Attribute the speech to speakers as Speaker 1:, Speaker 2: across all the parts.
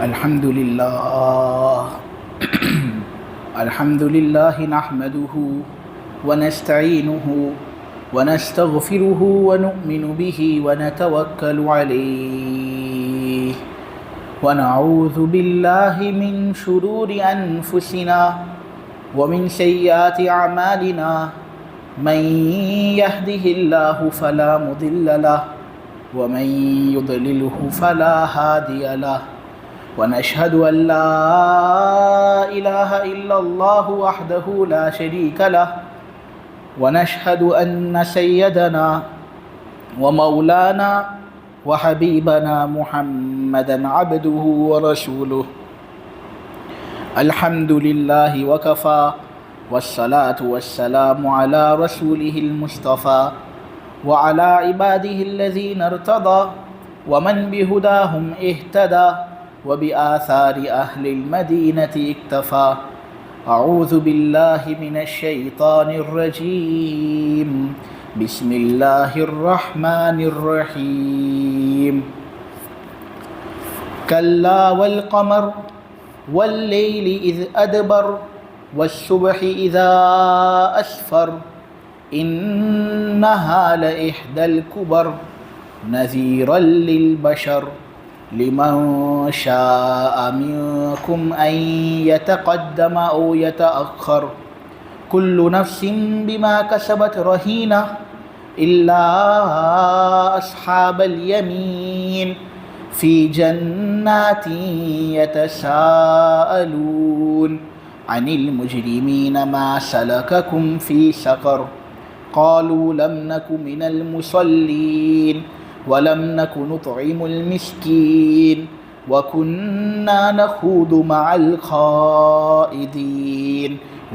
Speaker 1: الحمد لله الحمد لله نحمده ونستعينه ونستغفره ونؤمن به ونتوكل عليه ونعوذ بالله من شرور أنفسنا ومن سيئات أعمالنا من يهده الله فلا مضل له ومن يضلله فلا هادي له ونشهد أن لا إله إلا الله وحده لا شريك له ونشهد أن سيدنا ومولانا وحبيبنا محمدا عبده ورسوله الحمد لله وكفى والصلاة والسلام على رسوله المصطفى وعلى عباده الذين ارتضى ومن بهداهم اهتدى وبآثار أهل المدينة اكتفى أعوذ بالله من الشيطان الرجيم بسم الله الرحمن الرحيم كلا والقمر والليل إذ أدبر والصبح إذا أسفر إنها لإحدى الكبر نذيرا للبشر لمن شاء منكم أن يتقدم أو يتأخر كل نفس بما كسبت رهينة إلا أصحاب اليمين في جنات يتساءلون عن المجرمين ما سلككم في سقر قالوا لم نك من المصلين ولم نك نطعم المسكين وكنا نخوض مع الخائضين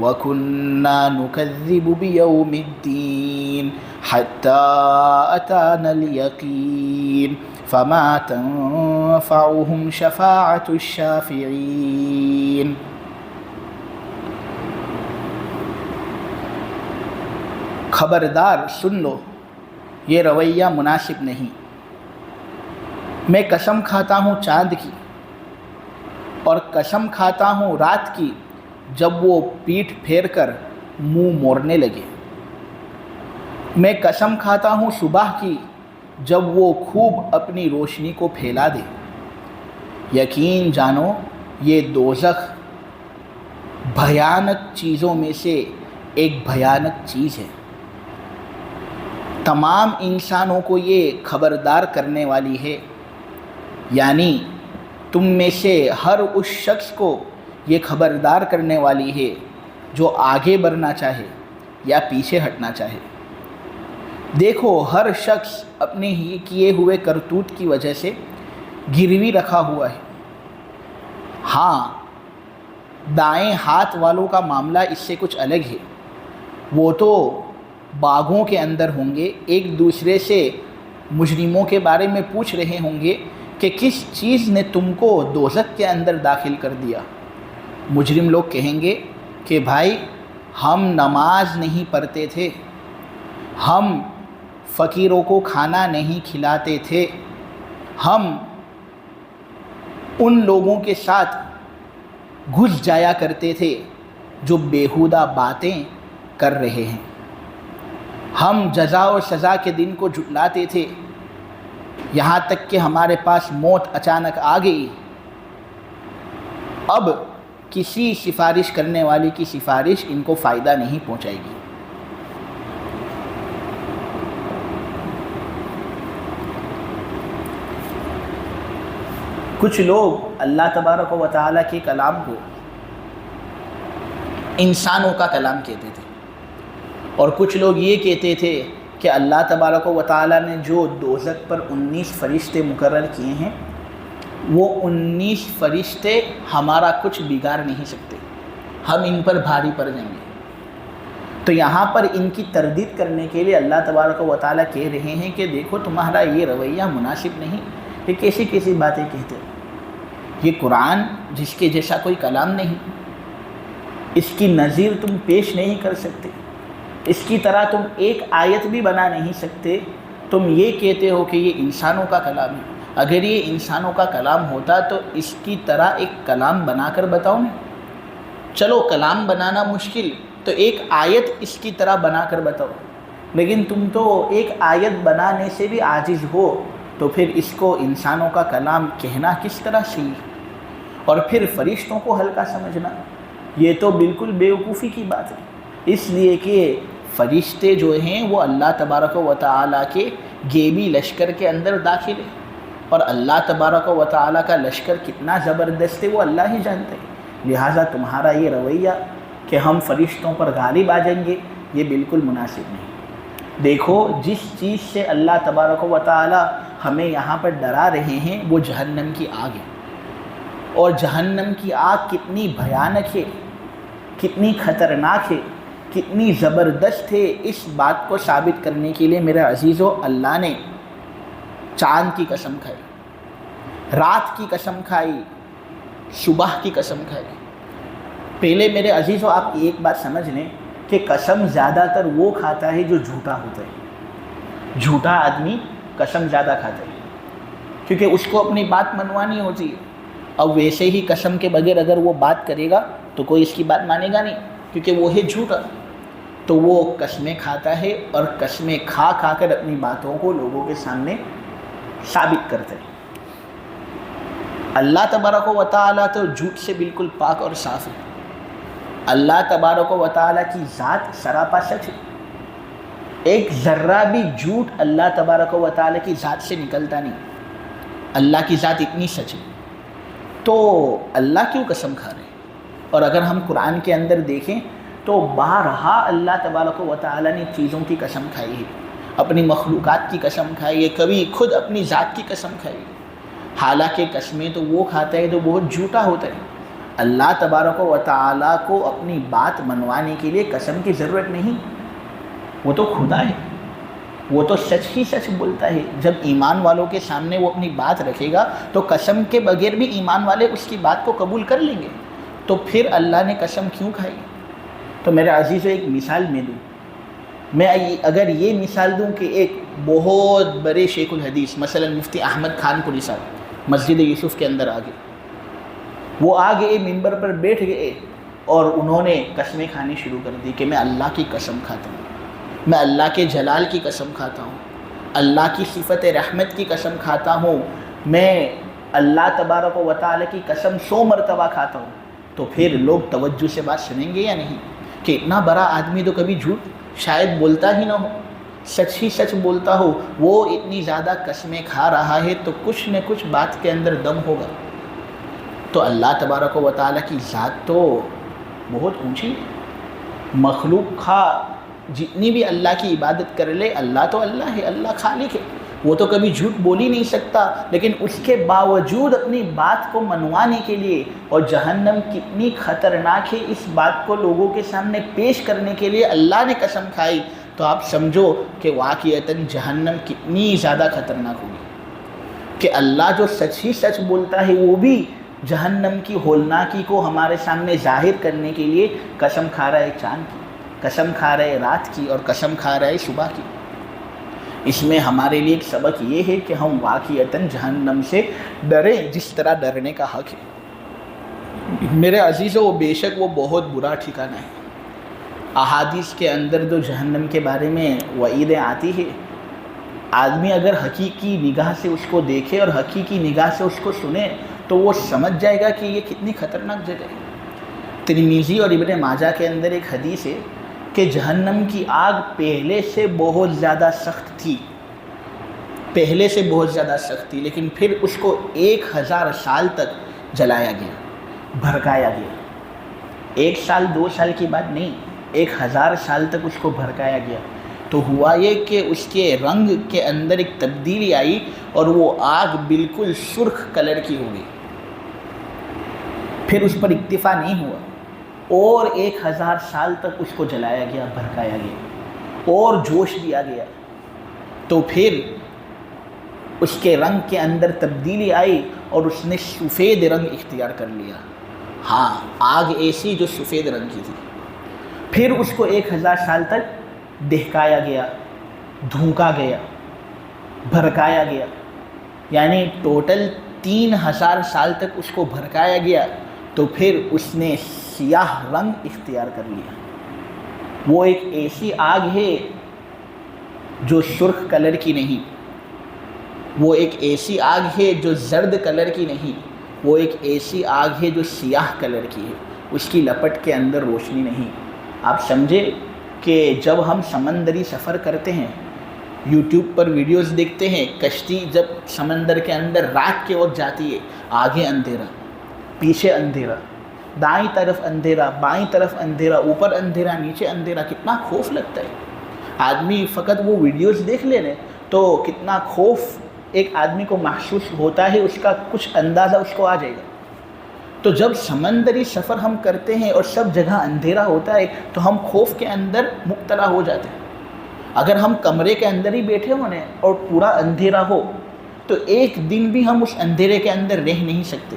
Speaker 1: وكنا نكذب بيوم الدين حتى أتانا اليقين فما تنفعهم شفاعة الشافعين خبردار سن لو، یہ رویہ مناسب نہیں۔ میں قسم کھاتا ہوں چاند کی اور قسم کھاتا ہوں رات کی جب وہ پیٹھ پھیر کر منہ موڑنے لگے۔ میں قسم کھاتا ہوں صبح کی جب وہ خوب اپنی روشنی کو پھیلا دے۔ یقین جانو یہ دوزخ بھیانک چیزوں میں سے ایک بھیانک چیز ہے۔ تمام انسانوں کو یہ خبردار کرنے والی ہے، یعنی تم میں سے ہر اس شخص کو یہ خبردار کرنے والی ہے جو آگے بڑھنا چاہے یا پیچھے ہٹنا چاہے۔ دیکھو ہر شخص اپنے ہی کیے ہوئے کرتوت کی وجہ سے گروی رکھا ہوا ہے۔ ہاں، دائیں ہاتھ والوں کا معاملہ اس سے کچھ الگ ہے۔ وہ تو باغوں کے اندر ہوں گے، ایک دوسرے سے مجرموں کے بارے میں پوچھ رہے ہوں گے کہ کس چیز نے تم کو دوزخ کے اندر داخل کر دیا۔ مجرم لوگ کہیں گے کہ بھائی ہم نماز نہیں پڑھتے تھے، ہم فقیروں کو کھانا نہیں کھلاتے تھے، ہم ان لوگوں کے ساتھ گھس جایا کرتے تھے جو بیہودہ باتیں کر رہے ہیں، ہم جزا و سزا کے دن کو جھٹلاتے تھے، یہاں تک کہ ہمارے پاس موت اچانک آ گئی۔ اب کسی سفارش کرنے والی کی سفارش ان کو فائدہ نہیں پہنچائے گی۔ کچھ لوگ اللہ تبارک و تعالیٰ کے کلام کو انسانوں کا کلام کہتے تھے، اور کچھ لوگ یہ کہتے تھے کہ اللہ تبارک و تعالیٰ نے جو دوزخ پر 19 فرشتے مقرر کیے ہیں وہ 19 فرشتے ہمارا کچھ بگاڑ نہیں سکتے، ہم ان پر بھاری پڑ جائیں گے۔ تو یہاں پر ان کی تردید کرنے کے لیے اللہ تبارک و تعالیٰ کہہ رہے ہیں کہ دیکھو تمہارا یہ رویہ مناسب نہیں، یہ کیسی کیسی باتیں کہتے ہو۔ یہ قرآن جس کے جیسا کوئی کلام نہیں، اس کی نظیر تم پیش نہیں کر سکتے، اس کی طرح تم ایک آیت بھی بنا نہیں سکتے، تم یہ کہتے ہو کہ یہ انسانوں کا کلام ہے۔ اگر یہ انسانوں کا کلام ہوتا تو اس کی طرح ایک کلام بنا کر بتاؤ نا. چلو کلام بنانا مشکل تو ایک آیت اس کی طرح بنا کر بتاؤ. لیکن تم تو ایک آیت بنانے سے بھی عاجز ہو، تو پھر اس کو انسانوں کا کلام کہنا کس طرح صحیح؟ اور پھر فرشتوں کو ہلکا سمجھنا، یہ تو بالکل بیوقوفی کی بات ہے. اس لیے کہ فرشتے جو ہیں وہ اللہ تبارک و تعالیٰ کے غیبی لشکر کے اندر داخل ہیں، اور اللہ تبارک و تعالیٰ کا لشکر کتنا زبردست ہے وہ اللہ ہی جانتے ہیں. لہٰذا تمہارا یہ رویہ کہ ہم فرشتوں پر غالب آ جائیں گے، یہ بالکل مناسب نہیں. دیکھو جس چیز سے اللہ تبارک و تعالیٰ ہمیں یہاں پر ڈرا رہے ہیں وہ جہنم کی آگ ہے. اور جہنم کی آگ کتنی بھیانک ہے، کتنی خطرناک ہے، کتنی زبردست ہے، اس بات کو ثابت کرنے کے لیے میرے عزیزو اللہ نے چاند کی قسم کھائی، رات کی قسم کھائی، صبح کی قسم کھائی. پہلے میرے عزیزو آپ ایک بات سمجھ لیں کہ قسم زیادہ تر وہ کھاتا ہے جو جھوٹا ہوتا ہے. جھوٹا آدمی قسم زیادہ کھاتا ہے کیونکہ اس کو اپنی بات منوانی ہوتی ہے. اب ویسے ہی قسم کے بغیر اگر وہ بات کرے گا تو کوئی اس کی بات مانے گا نہیں، کیونکہ وہ ہے جھوٹا. تو وہ قسمیں کھاتا ہے اور قسمیں کھا کھا کر اپنی باتوں کو لوگوں کے سامنے ثابت کرتا ہے. اللہ تبارک و تعالیٰ تو جھوٹ سے بالکل پاک اور صاف ہے. اللہ تبارک و تعالیٰ کی ذات سراپا سچ ہے. ایک ذرہ بھی جھوٹ اللہ تبارک و تعالیٰ کی ذات سے نکلتا نہیں. اللہ کی ذات اتنی سچ ہے تو اللہ کیوں قسم کھا رہے ہیں؟ اور اگر ہم قرآن کے اندر دیکھیں تو بارہا اللہ تبارک و تعالیٰ نے چیزوں کی قسم کھائی ہے، اپنی مخلوقات کی قسم کھائی ہے، کبھی خود اپنی ذات کی قسم کھائی ہے. حالانکہ قسمیں تو وہ کھاتا ہے تو بہت جھوٹا ہوتا ہے. اللہ تبارک و تعالیٰ کو اپنی بات منوانے کے لیے قسم کی ضرورت نہیں. وہ تو خدا ہے، وہ تو سچ ہی سچ بولتا ہے. جب ایمان والوں کے سامنے وہ اپنی بات رکھے گا تو قسم کے بغیر بھی ایمان والے اس کی بات کو قبول کر لیں گے. تو پھر اللہ نے قسم کیوں کھائی؟ تو میرے عزیزو ایک مثال میں دوں. میں اگر یہ مثال دوں کہ ایک بہت بڑے شیخ الحدیث مثلا مفتی احمد خان پوری صاحب مسجد یوسف کے اندر آگے، وہ آگے ممبر پر بیٹھ گئے اور انہوں نے قسمیں کھانی شروع کر دی کہ میں اللہ کی قسم کھاتا ہوں، میں اللہ کے جلال کی قسم کھاتا ہوں، اللہ کی صفت رحمت کی قسم کھاتا ہوں، میں اللہ تبارک و تعالیٰ کی قسم 100 مرتبہ کھاتا ہوں. تو پھر لوگ توجہ سے بات سنیں گے یا نہیں کہ اتنا بڑا آدمی تو کبھی جھوٹ شاید بولتا ہی نہ ہو، سچ ہی سچ بولتا ہو، وہ اتنی زیادہ قسمیں کھا رہا ہے تو کچھ نہ کچھ بات کے اندر دم ہوگا. تو اللہ تبارک و تعالیٰ کی ذات تو بہت اونچی ہے. مخلوق جتنی بھی اللہ کی عبادت کر لے، اللہ تو اللہ ہے، اللہ خالق ہے، وہ تو کبھی جھوٹ بول ہی نہیں سکتا. لیکن اس کے باوجود اپنی بات کو منوانے کے لیے، اور جہنم کتنی خطرناک ہے اس بات کو لوگوں کے سامنے پیش کرنے کے لیے اللہ نے قسم کھائی. تو آپ سمجھو کہ واقعتاً جہنم کتنی زیادہ خطرناک ہوگی کہ اللہ جو سچ ہی سچ بولتا ہے وہ بھی جہنم کی ہولناکی کو ہمارے سامنے ظاہر کرنے کے لیے قسم کھا رہا ہے چاند کی، قسم کھا رہے رات کی، اور قسم کھا رہے صبح کی. اس میں ہمارے لیے ایک سبق یہ ہے کہ ہم واقعتاً جہنم سے ڈریں جس طرح ڈرنے کا حق ہے. میرے عزیزو بے شک وہ بہت برا ٹھکانہ ہے. احادیث کے اندر جو جہنم کے بارے میں وعیدیں آتی ہے، آدمی اگر حقیقی نگاہ سے اس کو دیکھے اور حقیقی نگاہ سے اس کو سنے تو وہ سمجھ جائے گا کہ یہ کتنی خطرناک جگہ ہے. ترمذی اور ابن ماجہ کے اندر ایک حدیث ہے کہ جہنم کی آگ پہلے سے بہت زیادہ سخت تھی، پہلے سے بہت زیادہ سخت تھی، لیکن پھر اس کو 1000 سال تک جلایا گیا، بھڑکایا گیا. 1 سال 2 سال کی بات نہیں، 1000 سال تک اس کو بھڑکایا گیا. تو ہوا یہ کہ اس کے رنگ کے اندر ایک تبدیلی آئی اور وہ آگ بالکل سرخ کلر کی ہو گئی. پھر اس پر اکتفا نہیں ہوا اور 1000 سال تک اس کو جلایا گیا، بھڑکایا گیا اور جوش دیا گیا. تو پھر اس کے رنگ کے اندر تبدیلی آئی اور اس نے سفید رنگ اختیار کر لیا. ہاں، آگ ایسی جو سفید رنگ کی تھی. پھر اس کو 1000 سال تک دہکایا گیا، دھونکا گیا، بھڑکایا گیا. یعنی ٹوٹل 3000 سال تک اس کو بھڑکایا گیا تو پھر اس نے سیاہ رنگ اختیار کر لیا۔ وہ ایک ایسی آگ ہے جو سرخ کلر کی نہیں، وہ ایک ایسی آگ ہے جو زرد کلر کی نہیں، وہ ایک ایسی آگ ہے جو سیاہ کلر کی ہے، اس کی لپٹ کے اندر روشنی نہیں۔ آپ سمجھے کہ جب ہم سمندری سفر کرتے ہیں، یوٹیوب پر ویڈیوز دیکھتے ہیں، کشتی جب سمندر کے اندر رات کے وقت جاتی ہے، آگے اندھیرا، پیچھے اندھیرا، دائیں طرف اندھیرا، بائیں طرف اندھیرا، اوپر اندھیرا، نیچے اندھیرا، کتنا خوف لگتا ہے۔ آدمی فقط وہ ویڈیوز دیکھ لے تو کتنا خوف ایک آدمی کو محسوس ہوتا ہے، اس کا کچھ اندازہ اس کو آ جائے گا۔ تو جب سمندری سفر ہم کرتے ہیں اور سب جگہ اندھیرا ہوتا ہے تو ہم خوف کے اندر مبتلا ہو جاتے ہیں۔ اگر ہم کمرے کے اندر ہی بیٹھے ہونے اور پورا اندھیرا ہو تو ایک دن بھی ہم اس اندھیرے کے اندر رہ نہیں سکتے۔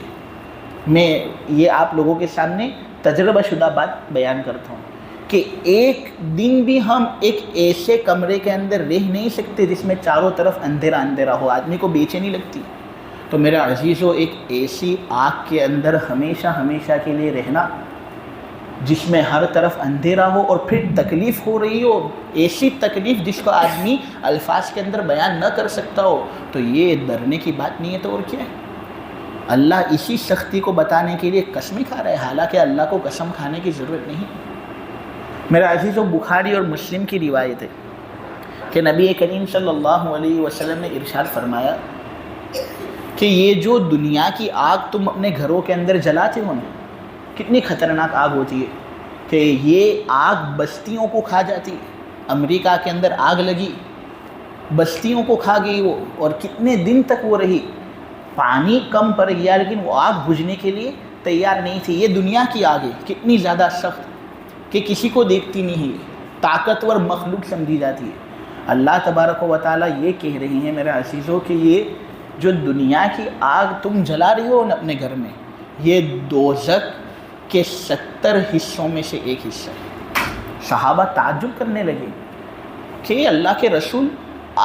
Speaker 1: میں یہ آپ لوگوں کے سامنے تجربہ شدہ بات بیان کرتا ہوں کہ ایک دن بھی ہم ایک ایسے کمرے کے اندر رہ نہیں سکتے جس میں چاروں طرف اندھیرا اندھیرا ہو، آدمی کو بے چینی لگتی۔ تو میرے عزیزو، ایک ایسی آگ کے اندر ہمیشہ ہمیشہ کے لیے رہنا جس میں ہر طرف اندھیرا ہو اور پھر تکلیف ہو رہی ہو، ایسی تکلیف جس کو آدمی الفاظ کے اندر بیان نہ کر سکتا ہو، تو یہ ڈرنے کی بات نہیں ہے تو اور کیا ہے؟ اللہ اسی سختی کو بتانے کے لیے قسمیں کھا رہا ہے، حالانکہ اللہ کو قسم کھانے کی ضرورت نہیں۔ میرے عزیزو، بخاری اور مسلم کی روایت ہے کہ نبی کریم صلی اللہ علیہ وسلم نے ارشاد فرمایا کہ یہ جو دنیا کی آگ تم اپنے گھروں کے اندر جلاتے ہو نا، کتنی خطرناک آگ ہوتی ہے کہ یہ آگ بستیوں کو کھا جاتی ہے۔ امریکہ کے اندر آگ لگی، بستیوں کو کھا گئی وہ، اور کتنے دن تک وہ رہی۔ پانی کم پڑ گیا لیکن وہ آگ بجھنے کے لیے تیار نہیں تھی۔ یہ دنیا کی آگ ہے، کتنی زیادہ سخت کہ کسی کو دیکھتی نہیں ہے، طاقتور مخلوق سمجھی جاتی ہے۔ اللہ تبارک و تعالیٰ یہ کہہ رہی ہیں میرے عزیزوں کہ یہ جو دنیا کی آگ تم جلا رہے ہو اپنے گھر میں، یہ دوزخ کے 70 حصوں میں سے ایک حصہ ہے۔ صحابہ تعجب کرنے لگے کہ اللہ کے رسول،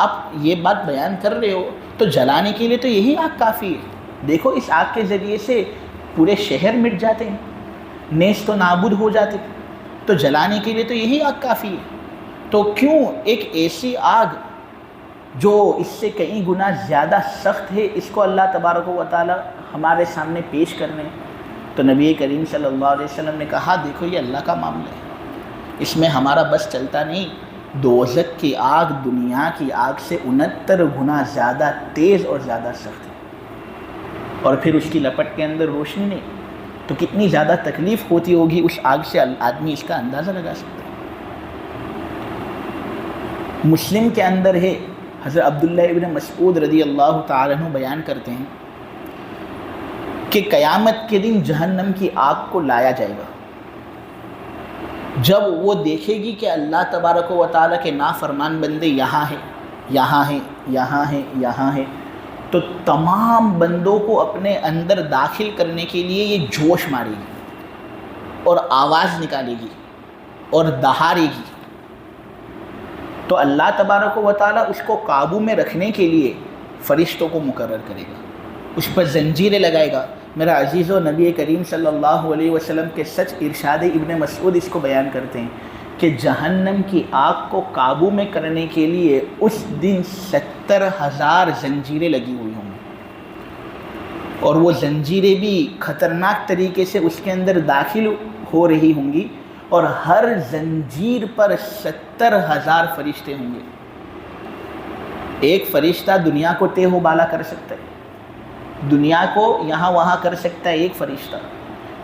Speaker 1: آپ یہ بات بیان کر رہے ہو تو جلانے کے لیے تو یہی آگ کافی ہے۔ دیکھو اس آگ کے ذریعے سے پورے شہر مٹ جاتے ہیں، نیست و نابود ہو جاتے، تو جلانے کے لیے تو یہی آگ کافی ہے۔ تو کیوں ایک ایسی آگ جو اس سے کئی گنا زیادہ سخت ہے، اس کو اللہ تبارک و تعالی ہمارے سامنے پیش کرنے؟ تو نبی کریم صلی اللہ علیہ وسلم نے کہا، دیکھو یہ اللہ کا معاملہ ہے، اس میں ہمارا بس چلتا نہیں۔ دوزخ کی آگ دنیا کی آگ سے 69 گنا زیادہ تیز اور زیادہ سخت ہے، اور پھر اس کی لپٹ کے اندر روشنی نہیں، تو کتنی زیادہ تکلیف ہوتی ہوگی اس آگ سے، آدمی اس کا اندازہ لگا سکتا ہے۔ مسلم کے اندر ہے، حضرت عبداللہ ابن مسعود رضی اللہ تعالیٰ عنہ بیان کرتے ہیں کہ قیامت کے دن جہنم کی آگ کو لایا جائے گا۔ جب وہ دیکھے گی کہ اللہ تبارک و تعالیٰ کے نافرمان بندے یہاں ہیں، یہاں ہیں، یہاں ہیں، یہاں ہیں، تو تمام بندوں کو اپنے اندر داخل کرنے کے لیے یہ جوش مارے گی اور آواز نکالے گی اور دہارے گی۔ تو اللہ تبارک و تعالیٰ اس کو قابو میں رکھنے کے لیے فرشتوں کو مقرر کرے گا، اس پر زنجیریں لگائے گا۔ میرا عزیز و نبی کریم صلی اللہ علیہ وسلم کے سچ ارشاد ابن مسعود اس کو بیان کرتے ہیں کہ جہنم کی آگ کو قابو میں کرنے کے لیے اس دن 70,000 زنجیریں لگی ہوئی ہوں گی، اور وہ زنجیریں بھی خطرناک طریقے سے اس کے اندر داخل ہو رہی ہوں گی، اور ہر زنجیر پر 70,000 فرشتے ہوں گے۔ ایک فرشتہ دنیا کو تہ و بالا کر سکتا ہے، دنیا کو یہاں وہاں کر سکتا ہے ایک فرشتہ،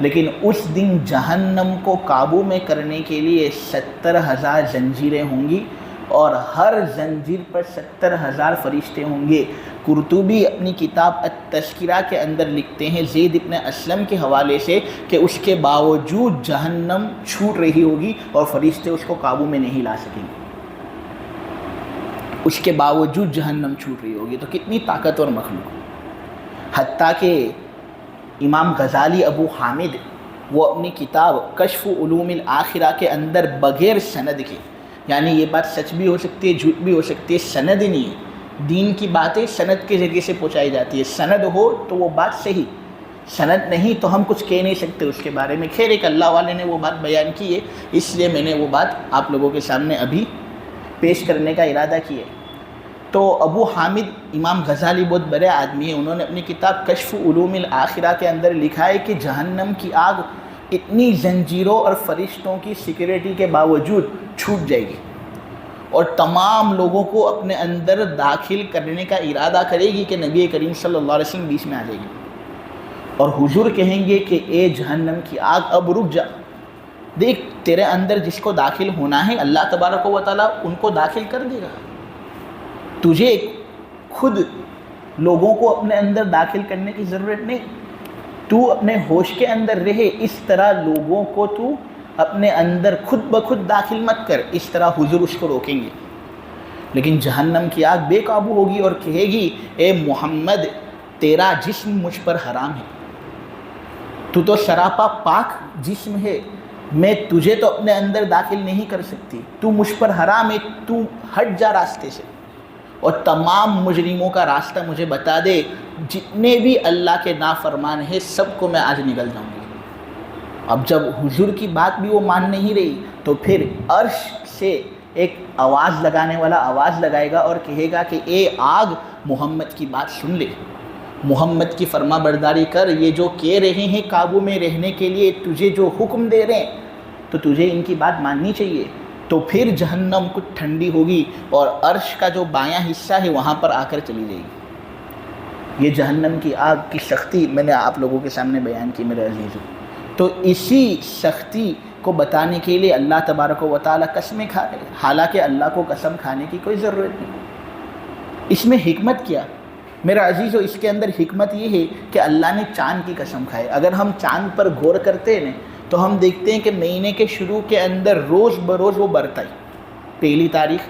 Speaker 1: لیکن اس دن جہنم کو قابو میں کرنے کے لیے 70,000 زنجیریں ہوں گی، اور ہر زنجیر پر 70,000 فرشتے ہوں گے۔ قرطبی اپنی کتاب التذکرہ کے اندر لکھتے ہیں زید ابن اسلم کے حوالے سے کہ اس کے باوجود جہنم چھوٹ رہی ہوگی اور فرشتے اس کو قابو میں نہیں لا سکیں گے، اس کے باوجود جہنم چھوٹ رہی ہوگی۔ تو کتنی طاقتور مخلوق۔ حتیٰ کہ امام غزالی ابو حامد وہ اپنی کتاب کشف علوم الآخرہ کے اندر بغیر سند کے، یعنی یہ بات سچ بھی ہو سکتی ہے جھوٹ بھی ہو سکتی ہے، سند نہیں ہے، دین کی باتیں سند کے ذریعے سے پہنچائی جاتی ہے. سند ہو تو وہ بات صحیح، سند نہیں تو ہم کچھ کہہ نہیں سکتے اس کے بارے میں. خیر ایک اللہ والے نے وہ بات بیان کی ہے، اس لیے میں نے وہ بات آپ لوگوں کے سامنے ابھی پیش کرنے کا ارادہ کیا ہے. تو ابو حامد امام غزالی بہت بڑے آدمی ہیں، انہوں نے اپنی کتاب کشف علوم الاخرہ کے اندر لکھا ہے کہ جہنم کی آگ اتنی زنجیروں اور فرشتوں کی سیکیورٹی کے باوجود چھوٹ جائے گی اور تمام لوگوں کو اپنے اندر داخل کرنے کا ارادہ کرے گی کہ نبی کریم صلی اللہ علیہ وسلم بیچ میں آ جائے گی اور حضور کہیں گے کہ اے جہنم کی آگ اب رک جا، دیکھ تیرے اندر جس کو داخل ہونا ہے اللہ تبارک و تعالیٰ ان کو داخل کر دے گا. تجھے خود لوگوں کو اپنے اندر داخل کرنے کی ضرورت نہیں، تو اپنے ہوش کے اندر رہے. اس طرح لوگوں کو تو اپنے اندر خود بخود داخل مت کر، اس طرح حضور اس کو روکیں گے. لیکن جہنم کی آگ بے قابو ہوگی اور کہے گی اے محمد تیرا جسم مجھ پر حرام ہے، تو تو سراپا پاک جسم ہے، میں تجھے تو اپنے اندر داخل نہیں کر سکتی، تو مجھ پر حرام ہے، تو ہٹ جا راستے سے اور تمام مجرموں کا راستہ مجھے بتا دے. جتنے بھی اللہ کے نافرمان ہیں سب کو میں آج نگل جاؤں گی. اب جب حضور کی بات بھی وہ مان نہیں رہی تو پھر عرش سے ایک آواز لگانے والا آواز لگائے گا اور کہے گا کہ اے آگ محمد کی بات سن لے، محمد کی فرما برداری کر، یہ جو کہہ رہے ہیں قابو میں رہنے کے لیے تجھے جو حکم دے رہے ہیں تو تجھے ان کی بات ماننی چاہیے. تو پھر جہنم کچھ ٹھنڈی ہوگی اور عرش کا جو بایاں حصہ ہے وہاں پر آ کر چلی جائے گی. یہ جہنم کی آگ کی سختی میں نے آپ لوگوں کے سامنے بیان کی میرے عزیزوں. تو اسی سختی کو بتانے کے لیے اللہ تبارک و تعالیٰ قسمیں کھا رہے، حالانکہ اللہ کو قسم کھانے کی کوئی ضرورت نہیں. اس میں حکمت کیا میرا عزیزو؟ اس کے اندر حکمت یہ ہے کہ اللہ نے چاند کی قسم کھائے. اگر ہم چاند پر غور کرتے ہیں تو ہم دیکھتے ہیں کہ مہینے کے شروع کے اندر روز بروز وہ بڑھتا ہے. پہلی تاریخ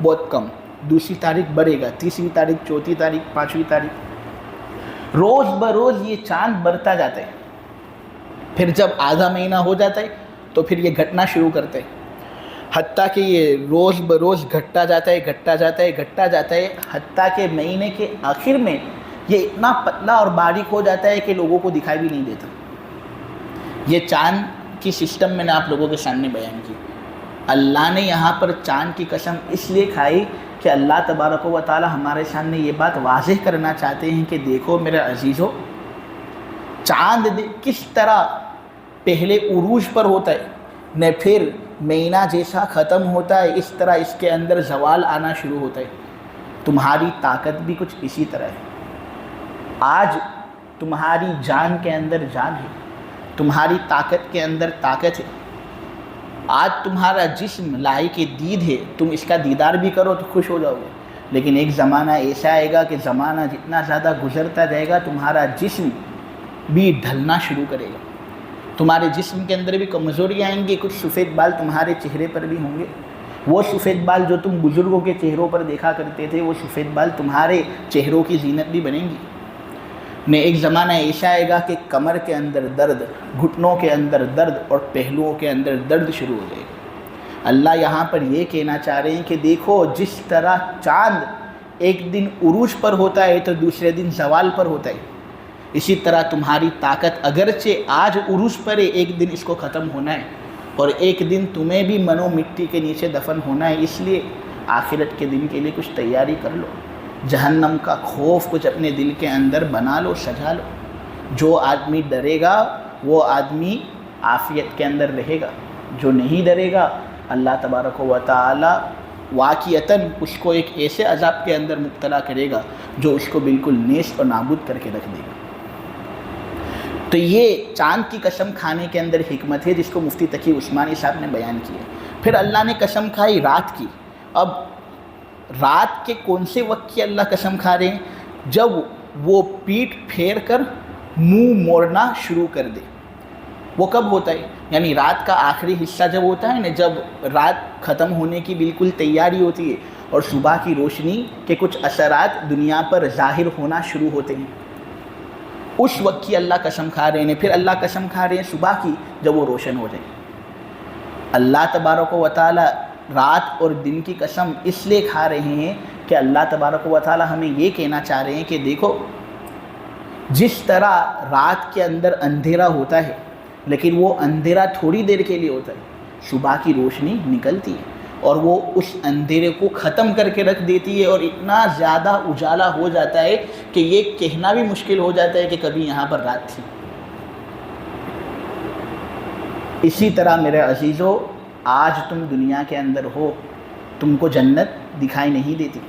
Speaker 1: بہت کم، دوسری تاریخ بڑھے گا، تیسری تاریخ، چوتھی تاریخ، پانچویں تاریخ، روز بروز یہ چاند بڑھتا جاتا ہے. پھر جب آدھا مہینہ ہو جاتا ہے تو پھر یہ گھٹنا شروع کرتا ہے، حتیٰ کہ یہ روز بروز گھٹتا جاتا ہے، گھٹتا جاتا ہے، گھٹتا جاتا ہے، حتیٰ کہ مہینے کے آخر میں یہ اتنا پتلا اور باریک ہو جاتا ہے کہ لوگوں کو دکھائی بھی نہیں دیتا. یہ چاند کی سسٹم میں نے آپ لوگوں کے سامنے بیان کی. اللہ نے یہاں پر چاند کی قسم اس لیے کھائی کہ اللہ تبارک و تعالی ہمارے سامنے یہ بات واضح کرنا چاہتے ہیں کہ دیکھو میرے عزیزو، چاند کس طرح پہلے عروج پر ہوتا ہے نہ پھر مہینہ جیسا ختم ہوتا ہے، اس طرح اس کے اندر زوال آنا شروع ہوتا ہے. تمہاری طاقت بھی کچھ اسی طرح ہے. آج تمہاری جان کے اندر جان ہے، تمہاری طاقت کے اندر طاقت ہے. آج تمہارا جسم لائق دید ہے، تم اس کا دیدار بھی کرو تو خوش ہو جاؤ گے. لیکن ایک زمانہ ایسا آئے گا کہ زمانہ جتنا زیادہ گزرتا جائے گا تمہارا جسم بھی ڈھلنا شروع کرے گا. تمہارے جسم کے اندر بھی کمزوریاں آئیں گی، کچھ سفید بال تمہارے چہرے پر بھی ہوں گے. وہ سفید بال جو تم بزرگوں کے چہروں پر دیکھا کرتے تھے وہ سفید بال تمہارے چہروں کی زینت بھی بنیں گی. میں ایک زمانہ ایسا آئے گا کہ کمر کے اندر درد، گھٹنوں کے اندر درد اور پہلوؤں کے اندر درد شروع ہو جائے گا. اللہ یہاں پر یہ کہنا چاہ رہے ہیں کہ دیکھو جس طرح چاند ایک دن عروج پر ہوتا ہے تو دوسرے دن زوال پر ہوتا ہے، اسی طرح تمہاری طاقت اگرچہ آج عروج پر ہے، ایک دن اس کو ختم ہونا ہے اور ایک دن تمہیں بھی منو مٹی کے نیچے دفن ہونا ہے. اس لیے آخرت کے دن کے لیے کچھ تیاری کر لو، جہنم کا خوف کچھ اپنے دل کے اندر بنا لو، سجا لو. جو آدمی ڈرے گا وہ آدمی عافیت کے اندر رہے گا، جو نہیں ڈرے گا اللہ تبارک و تعالی واقعتاً اس کو ایک ایسے عذاب کے اندر مبتلا کرے گا جو اس کو بالکل نیست اور نابود کر کے رکھ دے گا. تو یہ چاند کی قسم کھانے کے اندر حکمت ہے جس کو مفتی تقی عثمانی صاحب نے بیان کیا. پھر اللہ نے قسم کھائی رات کی. اب رات کے کون سے وقت کی اللہ قسم کھا رہے ہیں؟ جب وہ پیٹھ پھیر کر منہ موڑنا شروع کر دے. وہ کب ہوتا ہے؟ یعنی رات کا آخری حصہ جب ہوتا ہے نا، جب رات ختم ہونے کی بالکل تیاری ہوتی ہے اور صبح کی روشنی کے کچھ اثرات دنیا پر ظاہر ہونا شروع ہوتے ہیں، اس وقت کی اللہ قسم کھا رہے ہیں. پھر اللہ قسم کھا رہے ہیں صبح کی جب وہ روشن ہو جائے. اللہ تبارک و تعالی رات اور دن کی قسم اس لیے کھا رہے ہیں کہ اللہ تبارک و تعالی ہمیں یہ کہنا چاہ رہے ہیں کہ دیکھو جس طرح رات کے اندر اندھیرا ہوتا ہے لیکن وہ اندھیرا تھوڑی دیر کے لیے ہوتا ہے، صبح کی روشنی نکلتی ہے اور وہ اس اندھیرے کو ختم کر کے رکھ دیتی ہے اور اتنا زیادہ اجالا ہو جاتا ہے کہ یہ کہنا بھی مشکل ہو جاتا ہے کہ کبھی یہاں پر رات تھی۔ اسی طرح میرے عزیزو، آج تم دنیا کے اندر ہو، تم کو جنت دکھائی نہیں دیتی،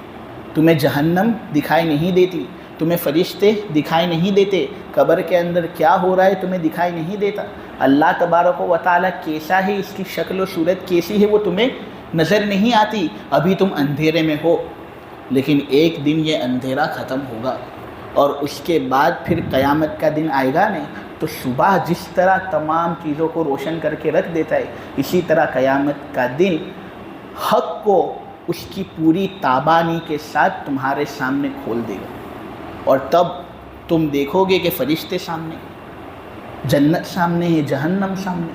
Speaker 1: تمہیں جہنم دکھائی نہیں دیتی، تمہیں فرشتے دکھائی نہیں دیتے، قبر کے اندر کیا ہو رہا ہے تمہیں دکھائی نہیں دیتا، اللہ تبارک و تعالیٰ کیسا ہے، اس کی شکل و صورت کیسی ہے وہ تمہیں نظر نہیں آتی۔ ابھی تم اندھیرے میں ہو، لیکن ایک دن یہ اندھیرا ختم ہوگا اور اس کے بعد پھر قیامت کا دن آئے گا نہیں، تو صبح جس طرح تمام چیزوں کو روشن کر کے رکھ دیتا ہے، اسی طرح قیامت کا دن حق کو اس کی پوری تابانی کے ساتھ تمہارے سامنے کھول دے گا، اور تب تم دیکھو گے کہ فرشتے سامنے، جنت سامنے ہے، جہنم سامنے،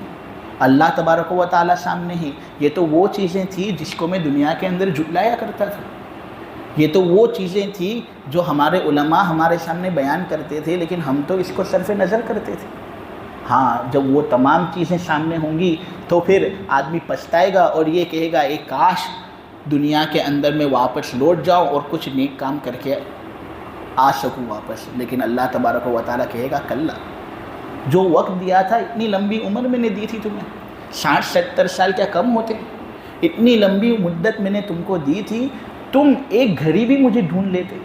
Speaker 1: اللہ تبارک و تعالیٰ سامنے ہے۔ یہ تو وہ چیزیں تھیں جس کو میں دنیا کے اندر جھٹلایا کرتا تھا، یہ تو وہ چیزیں تھیں جو ہمارے علماء ہمارے سامنے بیان کرتے تھے، لیکن ہم تو اس کو صرف نظر کرتے تھے۔ ہاں، جب وہ تمام چیزیں سامنے ہوں گی تو پھر آدمی پچھتائے گا اور یہ کہے گا اے کاش دنیا کے اندر میں واپس لوٹ جاؤں اور کچھ نیک کام کر کے آ سکوں واپس، لیکن اللہ تبارک و تعالیٰ کہے گا کلا، جو وقت دیا تھا، اتنی لمبی عمر میں نے دی تھی تمہیں، 60-70 سال کیا کم ہوتے، اتنی لمبی مدت میں نے تم کو دی تھی، تم ایک گھڑی بھی مجھے ڈھونڈ لیتے،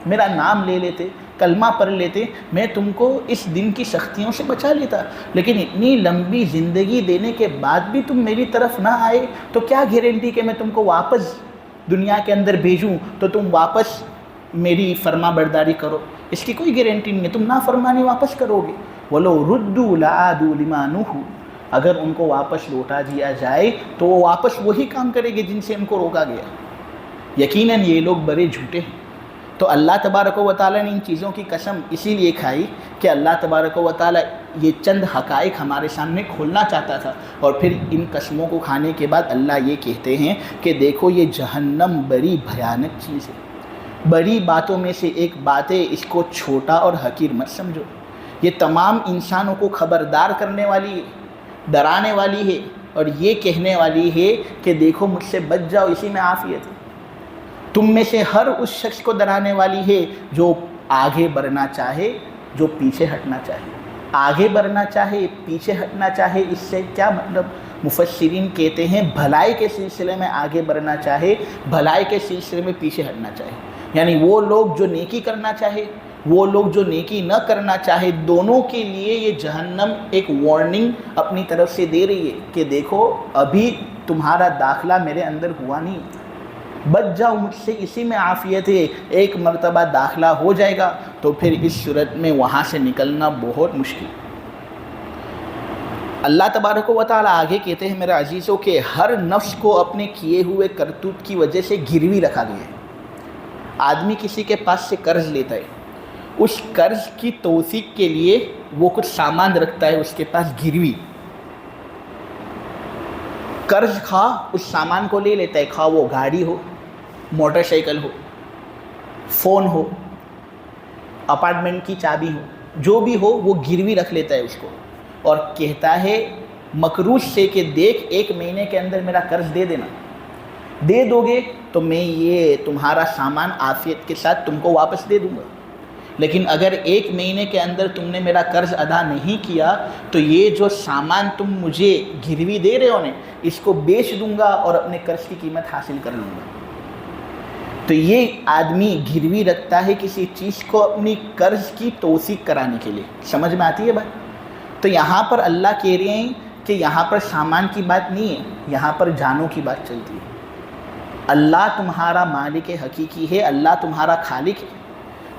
Speaker 1: میرا نام لے لیتے، کلمہ پڑھ لیتے، میں تم کو اس دن کی سختیوں سے بچا لیتا، لیکن اتنی لمبی زندگی دینے کے بعد بھی تم میری طرف نہ آئے، تو کیا گارنٹی کہ میں تم کو واپس دنیا کے اندر بھیجوں تو تم واپس میری فرما برداری کرو؟ اس کی کوئی گارنٹی نہیں ہے، تم نافرمانی واپس کرو گے۔ وَلَوْ رُدُّوا لَعَادُوا لِمَا نُهُوا، اگر ان کو واپس لوٹا دیا جائے تو وہ واپس وہی کام کرے گے جن سے ان کو روکا گیا۔ یقیناً یہ لوگ بڑے جھوٹے ہیں۔ تو اللہ تبارک و تعالیٰ نے ان چیزوں کی قسم اسی لیے کھائی کہ اللہ تبارک و تعالیٰ یہ چند حقائق ہمارے سامنے کھولنا چاہتا تھا، اور پھر ان قسموں کو کھانے کے بعد اللہ یہ کہتے ہیں کہ دیکھو یہ جہنم بڑی بھیانک چیز ہے، بڑی باتوں میں سے ایک بات ہے، اس کو چھوٹا اور حقیر مت سمجھو، یہ تمام انسانوں کو خبردار کرنے والی ہے، ڈرانے والی ہے، اور یہ کہنے والی ہے کہ دیکھو مجھ سے بچ جاؤ، اسی میں عافیت ہے۔ تم میں سے ہر اس شخص کو ڈرانے والی ہے جو آگے بڑھنا چاہے، جو پیچھے ہٹنا چاہے، آگے بڑھنا چاہے، پیچھے ہٹنا چاہے۔ اس سے کیا مطلب؟ مفسرین کہتے ہیں بھلائی کے سلسلے میں آگے بڑھنا چاہے، بھلائی کے سلسلے میں پیچھے ہٹنا چاہے، یعنی وہ لوگ جو نیکی کرنا چاہے، وہ لوگ جو نیکی نہ کرنا چاہے، دونوں کے لیے یہ جہنم ایک وارننگ اپنی طرف سے دے رہی ہے کہ دیکھو ابھی تمہارا داخلہ میرے اندر ہوا نہیں، بچ جاؤ مجھ سے، اسی میں عافیت ہے۔ ایک مرتبہ داخلہ ہو جائے گا تو پھر اس صورت میں وہاں سے نکلنا بہت مشکل۔ اللہ تبارک و تعالیٰ آگے کہتے ہیں میرے عزیزوں کہ ہر نفس کو اپنے کیے ہوئے کرتوت کی وجہ سے گروی رکھا گیا ہے۔ آدمی کسی کے پاس سے قرض لیتا ہے، اس قرض کی توثیق کے لیے وہ کچھ سامان رکھتا ہے اس کے پاس گروی، قرض خواہ اس سامان کو لے لیتا ہے، خواہ وہ گاڑی ہو، موٹر سائیکل ہو، فون ہو، اپارٹمنٹ کی چابی ہو، جو بھی ہو وہ گروی رکھ لیتا ہے اس کو، اور کہتا ہے مقروض سے کہ دیکھ 1 مہینے کے اندر میرا قرض دے دینا، دے دو گے تو میں یہ تمہارا سامان عافیت کے ساتھ تم کو واپس دے دوں گا، لیکن اگر 1 مہینے کے اندر تم نے میرا قرض ادا نہیں کیا تو یہ جو سامان تم مجھے گروی دے رہے ہو نا، اس کو بیچ دوں گا اور اپنے قرض کی قیمت حاصل کر لوں گا۔ تو یہ آدمی گروی رکھتا ہے کسی چیز کو اپنی قرض کی توثیق کرانے کے لیے۔ سمجھ میں آتی ہے بات؟ تو یہاں پر اللہ کہہ رہے ہیں کہ یہاں پر سامان کی بات نہیں ہے، یہاں پر جانوں کی بات چلتی ہے۔ اللہ تمہارا مالک حقیقی ہے، اللہ تمہارا خالق ہے۔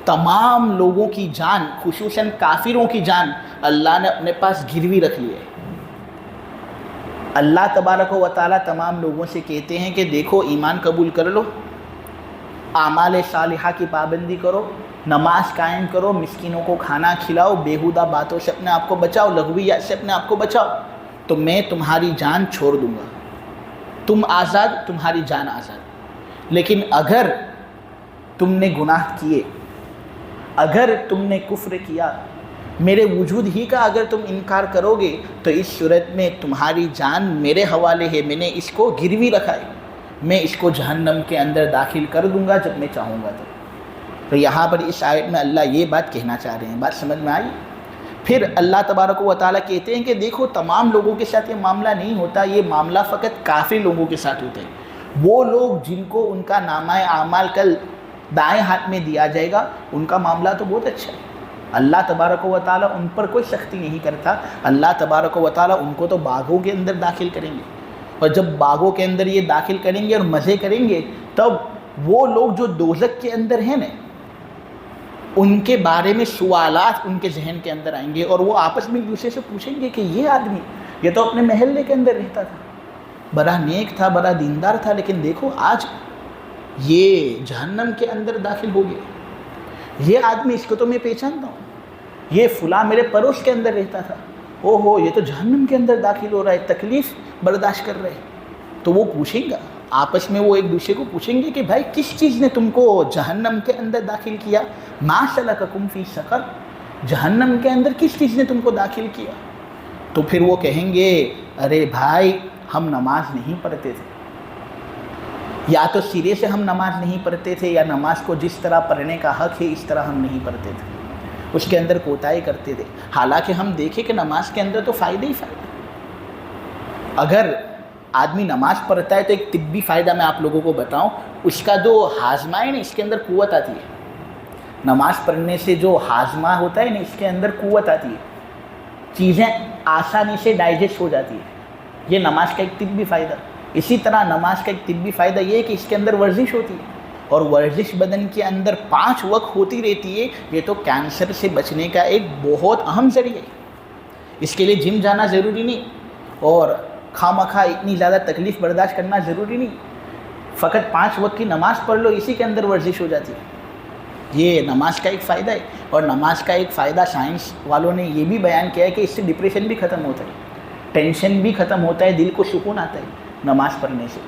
Speaker 1: تمام لوگوں کی جان، خصوصاً کافروں کی جان، اللہ نے اپنے پاس گروی رکھ لی ہے۔ اللہ تبارک و تعالیٰ تمام لوگوں سے کہتے ہیں کہ دیکھو ایمان قبول کر لو، اعمال صالحہ کی پابندی کرو، نماز قائم کرو، مسکینوں کو کھانا کھلاؤ، بیہودہ باتوں سے اپنے آپ کو بچاؤ، لغویات سے اپنے آپ کو بچاؤ، تو میں تمہاری جان چھوڑ دوں گا، تم آزاد، تمہاری جان آزاد۔ لیکن اگر تم نے گناہ کیے، اگر تم نے کفر کیا، میرے وجود ہی کا اگر تم انکار کرو گے تو اس صورت میں تمہاری جان میرے حوالے ہے، میں نے اس کو گروی رکھا ہے، میں اس کو جہنم کے اندر داخل کر دوں گا جب میں چاہوں گا تو یہاں پر اس آیت میں اللہ یہ بات کہنا چاہ رہے ہیں۔ بات سمجھ میں آئی؟ پھر اللہ تبارک و تعالیٰ کہتے ہیں کہ دیکھو تمام لوگوں کے ساتھ یہ معاملہ نہیں ہوتا، یہ معاملہ فقط کافر لوگوں کے ساتھ ہوتا ہے۔ وہ لوگ جن کو ان کا نامہ اعمال کل دائیں ہاتھ میں دیا جائے گا ان کا معاملہ تو بہت اچھا ہے، اللہ تبارک و تعالیٰ ان پر کوئی سختی نہیں کرتا، اللہ تبارک و تعالیٰ ان کو تو باغوں کے اندر داخل کریں گے، اور جب باغوں کے اندر یہ داخل کریں گے اور مزے کریں گے تب وہ لوگ جو دوزخ کے اندر ہیں نا ان کے بارے میں سوالات ان کے ذہن کے اندر آئیں گے، اور وہ آپس میں ایک دوسرے سے پوچھیں گے کہ یہ آدمی یہ تو اپنے محلے کے اندر رہتا تھا، بڑا نیک تھا، بڑا دیندار تھا، لیکن دیکھو آج یہ جہنم کے اندر داخل ہو گیا، یہ آدمی اس کو تو میں پہچانتا ہوں، یہ فلاں میرے پڑوس کے اندر رہتا تھا، او ہو یہ تو جہنم کے اندر داخل ہو رہا ہے، تکلیف برداشت کر رہے ہیں۔ تو وہ پوچھیں گا آپس میں، وہ ایک دوسرے کو پوچھیں گے کہ بھائی کس چیز نے تم کو جہنم کے اندر داخل کیا، ما سلککم فی سقر، جہنم کے اندر کس چیز نے تم کو داخل کیا؟ تو پھر وہ کہیں گے ارے بھائی ہم نماز نہیں پڑھتے تھے، یا تو سرے سے ہم نماز نہیں پڑھتے تھے، یا نماز کو جس طرح پڑھنے کا حق ہے اس طرح ہم نہیں پڑھتے تھے، اس کے اندر کوتاہی کرتے تھے۔ حالانکہ ہم دیکھیں کہ نماز کے اندر تو فائدہ ہی فائدہ، اگر آدمی نماز پڑھتا ہے تو ایک طبی فائدہ میں آپ لوگوں کو بتاؤں، اس کا جو ہاضمہ ہے نا اس کے اندر قوت آتی ہے، نماز پڑھنے سے جو ہاضمہ ہوتا ہے نا اس کے اندر قوت آتی ہے، چیزیں آسانی سے ڈائجسٹ ہو جاتی ہے، یہ نماز کا ایک طبی فائدہ۔ اسی طرح نماز کا ایک طبی فائدہ یہ ہے کہ اس کے اندر ورزش ہوتی ہے، اور ورزش بدن کے اندر 5 وقت ہوتی رہتی ہے، یہ تو کینسر سے بچنے کا ایک بہت اہم ذریعہ ہے۔ اس کے لیے جم جانا ضروری نہیں، اور خواہ اتنی زیادہ تکلیف برداشت کرنا ضروری نہیں، فقط 5 وقت کی نماز پڑھ لو، اسی کے اندر ورزش ہو جاتی ہے۔ یہ نماز کا ایک فائدہ ہے، اور نماز کا ایک فائدہ سائنس والوں نے یہ بھی بیان کیا ہے کہ اس سے ڈپریشن بھی ختم ہوتا ہے، ٹینشن بھی ختم ہوتا ہے، دل کو سکون آتا ہے نماز پڑھنے سے۔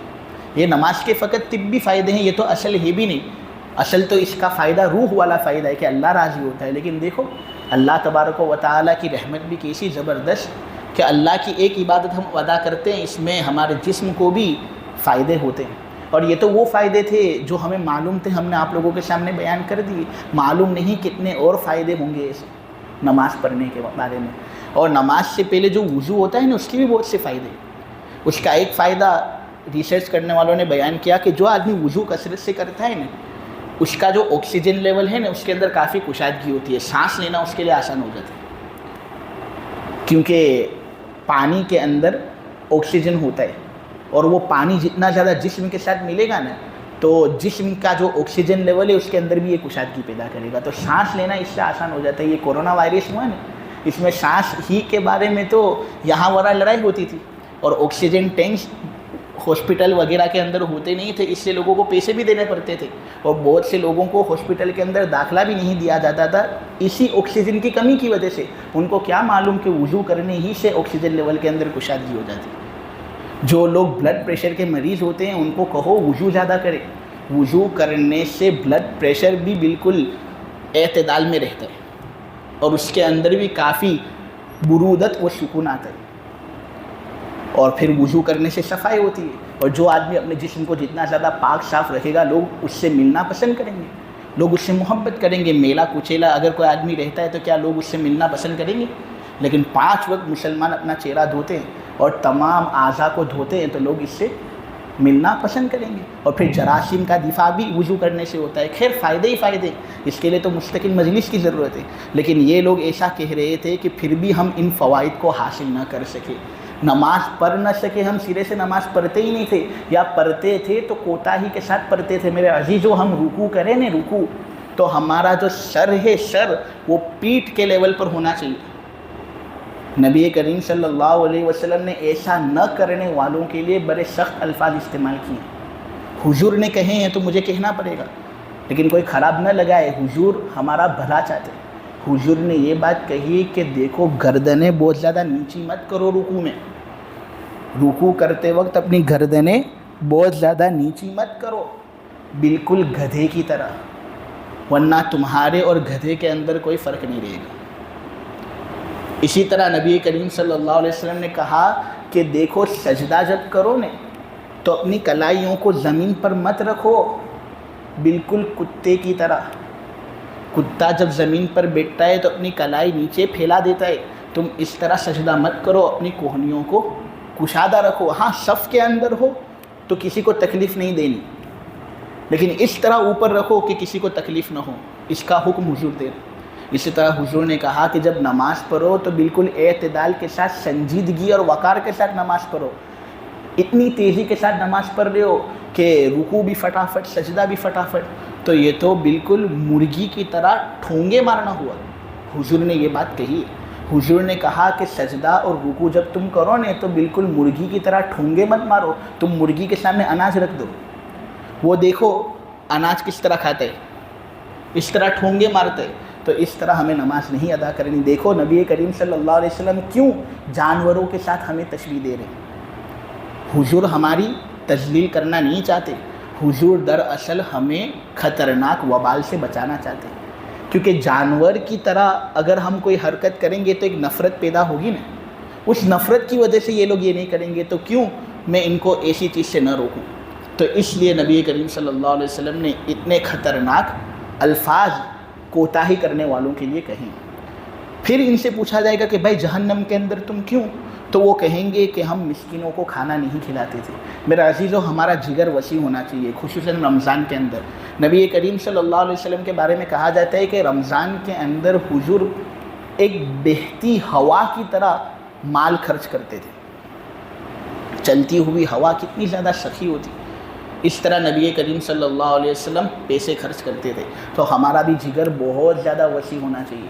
Speaker 1: یہ نماز کے فقط طبی فائدے ہیں، یہ تو اصل ہے بھی نہیں، اصل تو اس کا فائدہ روح والا فائدہ ہے کہ اللہ راضی ہوتا ہے۔ لیکن دیکھو اللہ تبارک و تعالیٰ کی رحمت بھی کیسی زبردست کہ اللہ کی ایک عبادت ہم ادا کرتے ہیں، اس میں ہمارے جسم کو بھی فائدے ہوتے ہیں، اور یہ تو وہ فائدے تھے جو ہمیں معلوم تھے، ہم نے آپ لوگوں کے سامنے بیان کر دیے، معلوم نہیں کتنے اور فائدے ہوں گے اس نماز پڑھنے کے بارے میں۔ اور نماز سے پہلے جو وضو ہوتا ہے نا اس کے بھی بہت سے فائدے ہیں۔ اس کا ایک فائدہ ریسرچ کرنے والوں نے بیان کیا کہ جو آدمی وضو کثرت سے کرتا ہے نا اس کا جو آکسیجن لیول ہے نا اس کے اندر کافی کشادگی ہوتی ہے، سانس لینا اس کے لیے آسان ہو جاتا ہے، کیونکہ پانی کے اندر آکسیجن ہوتا ہے، اور وہ پانی جتنا زیادہ جسم کے ساتھ ملے گا نا تو جسم کا جو آکسیجن لیول ہے اس کے اندر بھی یہ کشادگی پیدا کرے گا، تو سانس لینا اس سے آسان ہو جاتا ہے۔ یہ کورونا وائرس ہوا نا اس میں سانس ہی کے بارے میں تو یہاں وہاں لڑائی ہوتی تھی، اور آکسیجن ٹینکس ہاسپٹل وغیرہ کے اندر ہوتے نہیں تھے، اس سے لوگوں کو پیسے بھی دینے پڑتے تھے، اور بہت سے لوگوں کو ہاسپٹل کے اندر داخلہ بھی نہیں دیا جاتا تھا اسی آکسیجن کی کمی کی وجہ سے۔ ان کو کیا معلوم کہ وضو کرنے ہی سے آکسیجن لیول کے اندر کشادگی ہو جاتی ہے۔ جو لوگ بلڈ پریشر کے مریض ہوتے ہیں ان کو کہو وضو زیادہ کرے، وضو کرنے سے بلڈ پریشر بھی بالکل اعتدال میں رہتا ہے، اور اس کے اندر بھی کافی برودت و سکون آتا ہے، اور پھر وضو کرنے سے صفائی ہوتی ہے، اور جو آدمی اپنے جسم کو جتنا زیادہ پاک صاف رکھے گا لوگ اس سے ملنا پسند کریں گے، لوگ اس سے محبت کریں گے۔ میلا کچیلا اگر کوئی آدمی رہتا ہے تو کیا لوگ اس سے ملنا پسند کریں گے؟ لیکن 5 وقت مسلمان اپنا چہرہ دھوتے ہیں اور تمام اعضاء کو دھوتے ہیں تو لوگ اس سے ملنا پسند کریں گے، اور پھر جراثیم کا دفاع بھی وضو کرنے سے ہوتا ہے۔ خیر فائدے ہی فائدے، اس کے لیے تو مستقل مجلس کی ضرورت ہے، لیکن یہ لوگ ایسا کہہ رہے تھے کہ پھر بھی ہم ان فوائد کو حاصل نہ کر سکے، نماز پڑھ نہ سکے، ہم سرے سے نماز پڑھتے ہی نہیں تھے، یا پڑھتے تھے تو کوتاہی کے ساتھ پڑھتے تھے۔ میرے عزیزو ہم رکوع کریں نا رکوع تو ہمارا جو سر ہے سر وہ پیٹھ کے لیول پر ہونا چاہیے۔ نبی کریم صلی اللہ علیہ وسلم نے ایسا نہ کرنے والوں کے لیے بڑے سخت الفاظ استعمال کیے، حضور نے کہے ہیں تو مجھے کہنا پڑے گا، لیکن کوئی خراب نہ لگائے، حضور ہمارا بھلا چاہتے ہیں۔ حضور نے یہ بات کہی کہ دیکھو گردنیں بہت زیادہ نیچی مت کرو رکوع میں، رکوع کرتے وقت اپنی گردنیں بہت زیادہ نیچی مت کرو، بالکل گدھے کی طرح، ورنہ تمہارے اور گدھے کے اندر کوئی فرق نہیں رہے گا۔ اسی طرح نبی کریم صلی اللہ علیہ وسلم نے کہا کہ دیکھو سجدہ جب کرو نا تو اپنی کلائیوں کو زمین پر مت رکھو، بالکل کتے کی طرح۔ کتا جب زمین پر بیٹھتا ہے تو اپنی کلائی نیچے پھیلا دیتا ہے، تم اس طرح سجدہ مت کرو، اپنی کوہنیوں کو کشادہ رکھو۔ ہاں صف کے اندر ہو تو کسی کو تکلیف نہیں دینی، لیکن اس طرح اوپر رکھو کہ کسی کو تکلیف نہ ہو، اس کا حکم حضور دے رہے۔ اسی طرح حضور نے کہا کہ جب نماز پڑھو تو بالکل اعتدال کے ساتھ، سنجیدگی اور وقار کے ساتھ نماز پڑھو۔ اتنی تیزی کے ساتھ نماز پڑھ رہے ہو کہ رکوع بھی فٹافٹ، سجدہ بھی فٹافٹ، تو یہ تو بالکل مرغی کی طرح ٹھونگے مارنا ہوا۔ حضور نے یہ بات کہی ہے۔ حضور نے کہا کہ سجدہ اور رکوع جب تم کرو نا تو بالکل مرغی کی طرح ٹھونگے مت مارو، تم مرغی کے سامنے اناج رکھ دو، وہ دیکھو اناج کس طرح کھاتے ہے، اس طرح ٹھونگے مارتے ہے۔ تو اس طرح ہمیں نماز نہیں ادا کرنی۔ دیکھو نبی کریم صلی اللہ علیہ وسلم کیوں جانوروں کے ساتھ ہمیں تشبیہ دے رہے ہیں۔ حضور ہماری تذلیل کرنا نہیں چاہتے، حضور دراصل ہمیں خطرناک وبال سے بچانا چاہتے ہیں، کیونکہ جانور کی طرح اگر ہم کوئی حرکت کریں گے تو ایک نفرت پیدا ہوگی نا، اس نفرت کی وجہ سے یہ لوگ یہ نہیں کریں گے، تو کیوں میں ان کو ایسی چیز سے نہ روکوں۔ تو اس لیے نبی کریم صلی اللہ علیہ وسلم نے اتنے خطرناک الفاظ کوتاہی کرنے والوں کے لیے کہیں۔ پھر ان سے پوچھا جائے گا کہ بھائی جہنم کے اندر تم کیوں؟ تو وہ کہیں گے کہ ہم مسکینوں کو کھانا نہیں کھلاتے تھے۔ میرا عزیزو، ہمارا جگر وسیع ہونا چاہیے، خصوصاً رمضان کے اندر۔ نبی کریم صلی اللہ علیہ وسلم کے بارے میں کہا جاتا ہے کہ رمضان کے اندر حضور ایک بہتی ہوا کی طرح مال خرچ کرتے تھے۔ چلتی ہوئی ہوا کتنی زیادہ سخی ہوتی، اس طرح نبی کریم صلی اللہ علیہ وسلم پیسے خرچ کرتے تھے۔ تو ہمارا بھی جگر بہت زیادہ وسیع ہونا چاہیے،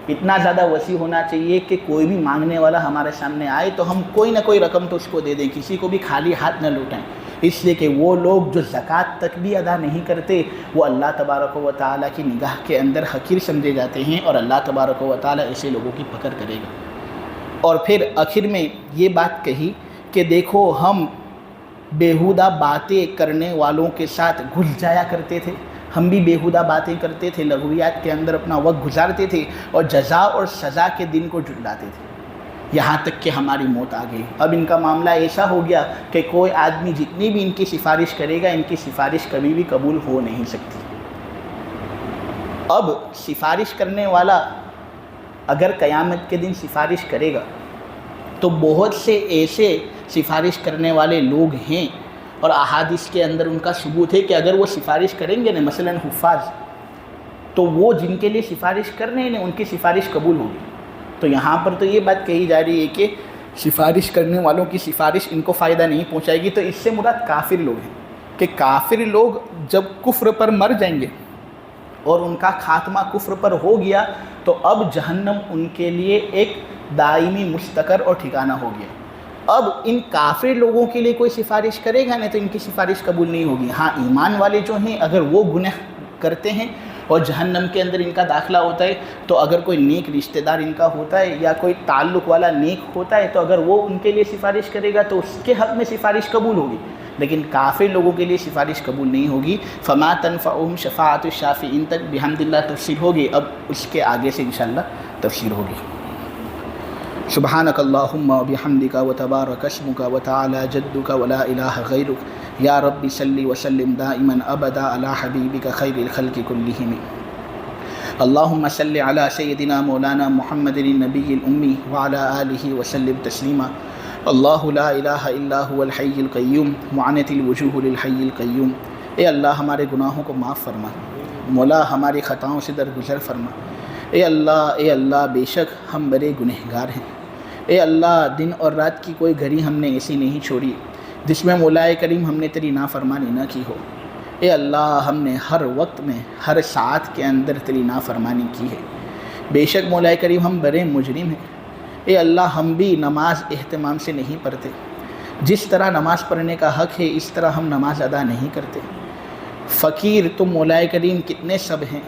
Speaker 1: اتنا زیادہ وسیع ہونا چاہیے کہ کوئی بھی مانگنے والا ہمارے سامنے آئے تو ہم کوئی نہ کوئی رقم تو اس کو دے دیں، کسی کو بھی خالی ہاتھ نہ لوٹائیں۔ اس لیے کہ وہ لوگ جو زکوٰۃ تک بھی ادا نہیں کرتے وہ اللہ تبارک و تعالیٰ کی نگاہ کے اندر حقیر سمجھے جاتے ہیں، اور اللہ تبارک و تعالیٰ ایسے لوگوں کی پکڑ کرے گا۔ اور پھر آخر میں یہ بات کہی کہ دیکھو ہم بیہودہ باتیں کرنے والوں کے ساتھ گھس جایا کرتے تھے، ہم بھی بیہودہ باتیں کرتے تھے، لغویات کے اندر اپنا وقت گزارتے تھے اور جزا اور سزا کے دن کو جھٹلاتے تھے، یہاں تک کہ ہماری موت آ گئی۔ اب ان کا معاملہ ایسا ہو گیا کہ کوئی آدمی جتنی بھی ان کی سفارش کرے گا، ان کی سفارش کبھی بھی قبول ہو نہیں سکتی۔ اب سفارش کرنے والا اگر قیامت کے دن سفارش کرے گا تو بہت سے ایسے سفارش کرنے والے لوگ ہیں، اور احادیث کے اندر ان کا ثبوت ہے کہ اگر وہ سفارش کریں گے نا، مثلاً حفاظ، تو وہ جن کے لیے سفارش کر رہے ہیں ان کی سفارش قبول ہوگی۔ تو یہاں پر تو یہ بات کہی جا رہی ہے کہ سفارش کرنے والوں کی سفارش ان کو فائدہ نہیں پہنچائے گی، تو اس سے مراد کافر لوگ ہیں، کہ کافر لوگ جب کفر پر مر جائیں گے اور ان کا خاتمہ کفر پر ہو گیا تو اب جہنم ان کے لیے ایک دائمی مستقر اور ٹھکانہ ہو گیا۔ اب ان کافر لوگوں کے لیے کوئی سفارش کرے گا نہیں تو ان کی سفارش قبول نہیں ہوگی۔ ہاں ایمان والے جو ہیں اگر وہ گناہ کرتے ہیں اور جہنم کے اندر ان کا داخلہ ہوتا ہے، تو اگر کوئی نیک رشتہ دار ان کا ہوتا ہے یا کوئی تعلق والا نیک ہوتا ہے تو اگر وہ ان کے لیے سفارش کرے گا تو اس کے حق میں سفارش قبول ہوگی، لیکن کافر لوگوں کے لیے سفارش قبول نہیں ہوگی۔ فما تنفعهم شفاعت الشافعین تک بحمد اللہ تفسیر ہوگی، اب اس کے آگے سے انشاءاللہ تفسیر ہوگی۔ سبحانک اللہم و بحمدک و تبارک اسمک و تعالی جدک و لا الہ غیرک یا رب صلی وسلم دائما ابدا علی حبیبک خیر الخلق کلہم۔ اللہم صلی علی سیدنا مولانا محمد النبی الامی وعلی آلہ وسلم تسلیما۔ اللہ لا الہ الا هو الحی القیوم معنت الوجوہ للحی القیوم۔ اے اللہ ہمارے گناہوں کو معاف فرما، مولا ہماری خطاؤں سے درگزر فرما۔ اے اللہ بے شک ہم بڑے گنہگار ہیں۔ اے اللہ دن اور رات کی کوئی گھڑی ہم نے ایسی نہیں چھوڑی جس میں مولا کریم ہم نے تیری نافرمانی نہ کی ہو۔ اے اللہ ہم نے ہر وقت میں ہر ساعت کے اندر تیری نافرمانی کی ہے، بے شک مولا کریم ہم بڑے مجرم ہیں۔ اے اللہ ہم بھی نماز اہتمام سے نہیں پڑھتے، جس طرح نماز پڑھنے کا حق ہے اس طرح ہم نماز ادا نہیں کرتے۔ فقیر تم مولا کریم کتنے سب ہیں۔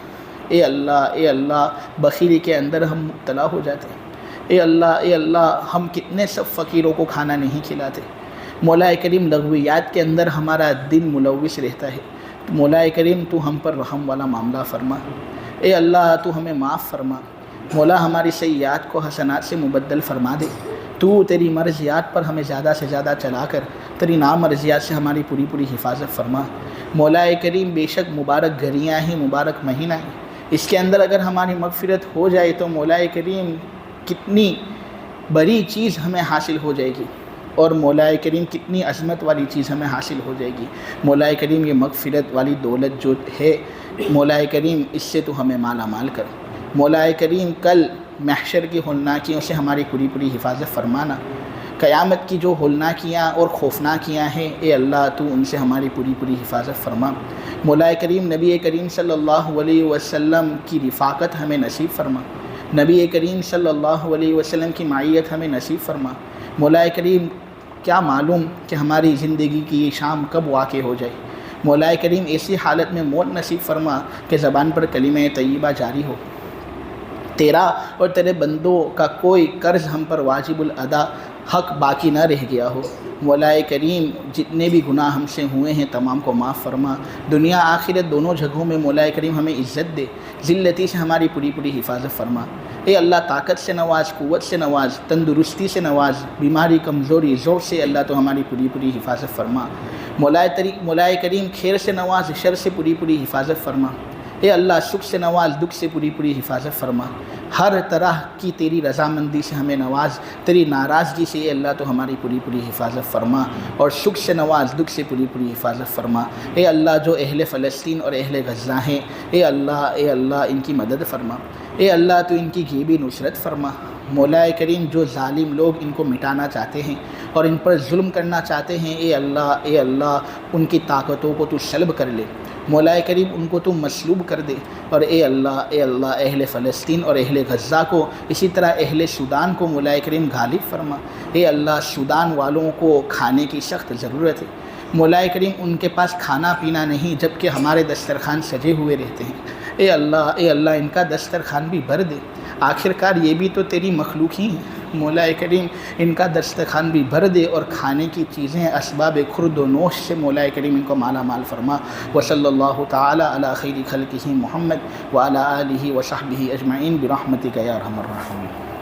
Speaker 1: اے اللہ بخیلی کے اندر ہم مبتلا ہو جاتے ہیں۔ اے اللہ ہم کتنے سب فقیروں کو کھانا نہیں کھلاتے۔ مولا کریم لغویات کے اندر ہمارا دل ملوث رہتا ہے، مولا کریم تو ہم پر رحم والا معاملہ فرما، اے اللہ تو ہمیں معاف فرما، مولا ہماری سیئات کو حسنات سے مبدل فرما دے، تو تیری مرضیات پر ہمیں زیادہ سے زیادہ چلا کر تیری نامرضیات سے ہماری پوری پوری حفاظت فرما۔ مولا کریم بے شک مبارک گھڑیاں ہیں، مبارک مہینہ ہے، اس کے اندر اگر ہماری مغفرت ہو جائے تو مولا کریم کتنی بڑی چیز ہمیں حاصل ہو جائے گی، اور مولا کریم کتنی عظمت والی چیز ہمیں حاصل ہو جائے گی۔ مولا کریم یہ مغفرت والی دولت جو ہے مولا کریم اس سے تو ہمیں مالا مال کر۔ مولا کریم کل محشر کی ہولناکیوں سے ہماری پوری پوری حفاظت فرمانا، قیامت کی جو ہولناکیاں اور خوفناکیاں ہیں اے اللہ تو ان سے ہماری پوری پوری حفاظت فرما۔ مولا کریم نبی کریم صلی اللہ علیہ وسلم کی رفاقت ہمیں نصیب فرما، نبی کریم صلی اللہ علیہ وسلم کی معیت ہمیں نصیب فرما۔ مولا کریم کیا معلوم کہ ہماری زندگی کی یہ شام کب واقع ہو جائے، مولا کریم ایسی حالت میں موت نصیب فرما کہ زبان پر کلمہ طیبہ جاری ہو، تیرا اور تیرے بندوں کا کوئی قرض ہم پر واجب الادا حق باقی نہ رہ گیا ہو۔ مولا کریم جتنے بھی گناہ ہم سے ہوئے ہیں تمام کو معاف فرما، دنیا آخرت دونوں جگہوں میں مولا کریم ہمیں عزت دے، ذلتی سے ہماری پوری پوری حفاظت فرما۔ اے اللہ طاقت سے نواز، قوت سے نواز، تندرستی سے نواز، بیماری کمزوری زور سے اللہ تو ہماری پوری پوری حفاظت فرما۔ مولا کریم خیر سے نواز، شر سے پوری پوری حفاظت فرما۔ اے اللہ سکھ سے نواز، دکھ سے پوری پوری حفاظت فرما، ہر طرح کی تیری رضامندی سے ہمیں نواز، تیری ناراضگی سے اے اللہ تو ہماری پوری پوری حفاظت فرما، اور سکھ سے نواز، دکھ سے پوری پوری حفاظت فرما۔ اے اللہ جو اہل فلسطین اور اہل غزہ ہیں اے اللہ ان کی مدد فرما، اے اللہ تو ان کی غیبی نصرت فرما۔ مولا کریم جو ظالم لوگ ان کو مٹانا چاہتے ہیں اور ان پر ظلم کرنا چاہتے ہیں اے اللہ ان کی طاقتوں کو تو سلب کر لے، مولا کریم ان کو تو مسلوب کر دے، اور اے اللہ اہل فلسطین اور اہل غزہ کو، اسی طرح اہل سودان کو مولا کریم غالب فرما۔ اے اللہ سودان والوں کو کھانے کی سخت ضرورت ہے، مولا کریم ان کے پاس کھانا پینا نہیں جبکہ ہمارے دسترخوان سجے ہوئے رہتے ہیں، اے اللہ ان کا دسترخوان بھی بھر دے، آخرکار یہ بھی تو تیری مخلوق ہی ہیں، مولا کریم ان کا دسترخوان بھی بھر دے، اور کھانے کی چیزیں اسباب خرد و نوش سے مولا کریم ان کو مالا مال فرما۔ وصلی اللہ تعالی علی خیر خلقہ محمد وعلی آلہ وصحبہ اجمعین برحمتک یا ارحم الراحمین۔